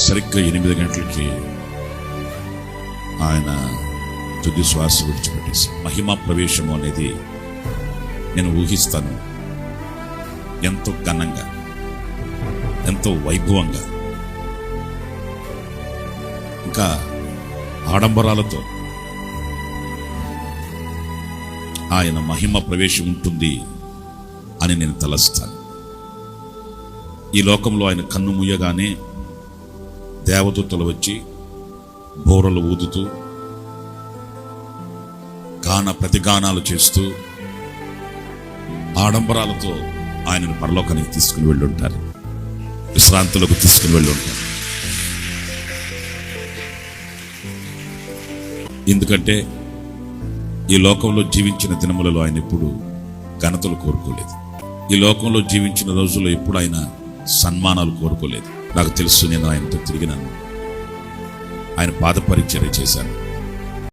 సరిగ్గా 8 గంటలకి ఆయన తుది శ్వాస విడిచిపెట్టేసి మహిమా ప్రవేశము అనేది నేను ఊహిస్తాను ఎంతో ఘనంగా, ఎంతో వైభవంగా, ఇంకా ఆడంబరాలతో ఆయన మహిమ ప్రవేశం ఉంటుంది అని నేను తలస్తాను. ఈ లోకంలో ఆయన కన్ను ముయ్యగానే దేవదూతలు వచ్చి బోరలు ఊదుతూ ప్రతిగానాలు చేస్తూ ఆడంబరాలతో ఆయనను పరలోకానికి తీసుకుని వెళ్ళి ఉంటారు, విశ్రాంతులకు తీసుకుని వెళ్ళి ఉంటారు. ఎందుకంటే ఈ లోకంలో జీవించిన దినములలో ఆయన ఎప్పుడు ఘనతలు కోరుకోలేదు. ఈ లోకంలో జీవించిన రోజుల్లో ఎప్పుడు ఆయన సన్మానాలు కోరుకోలేదు. నాకు తెలుసు, నేను ఆయనతో తిరిగినాను, ఆయన పాద పరిచర్య చేశాను.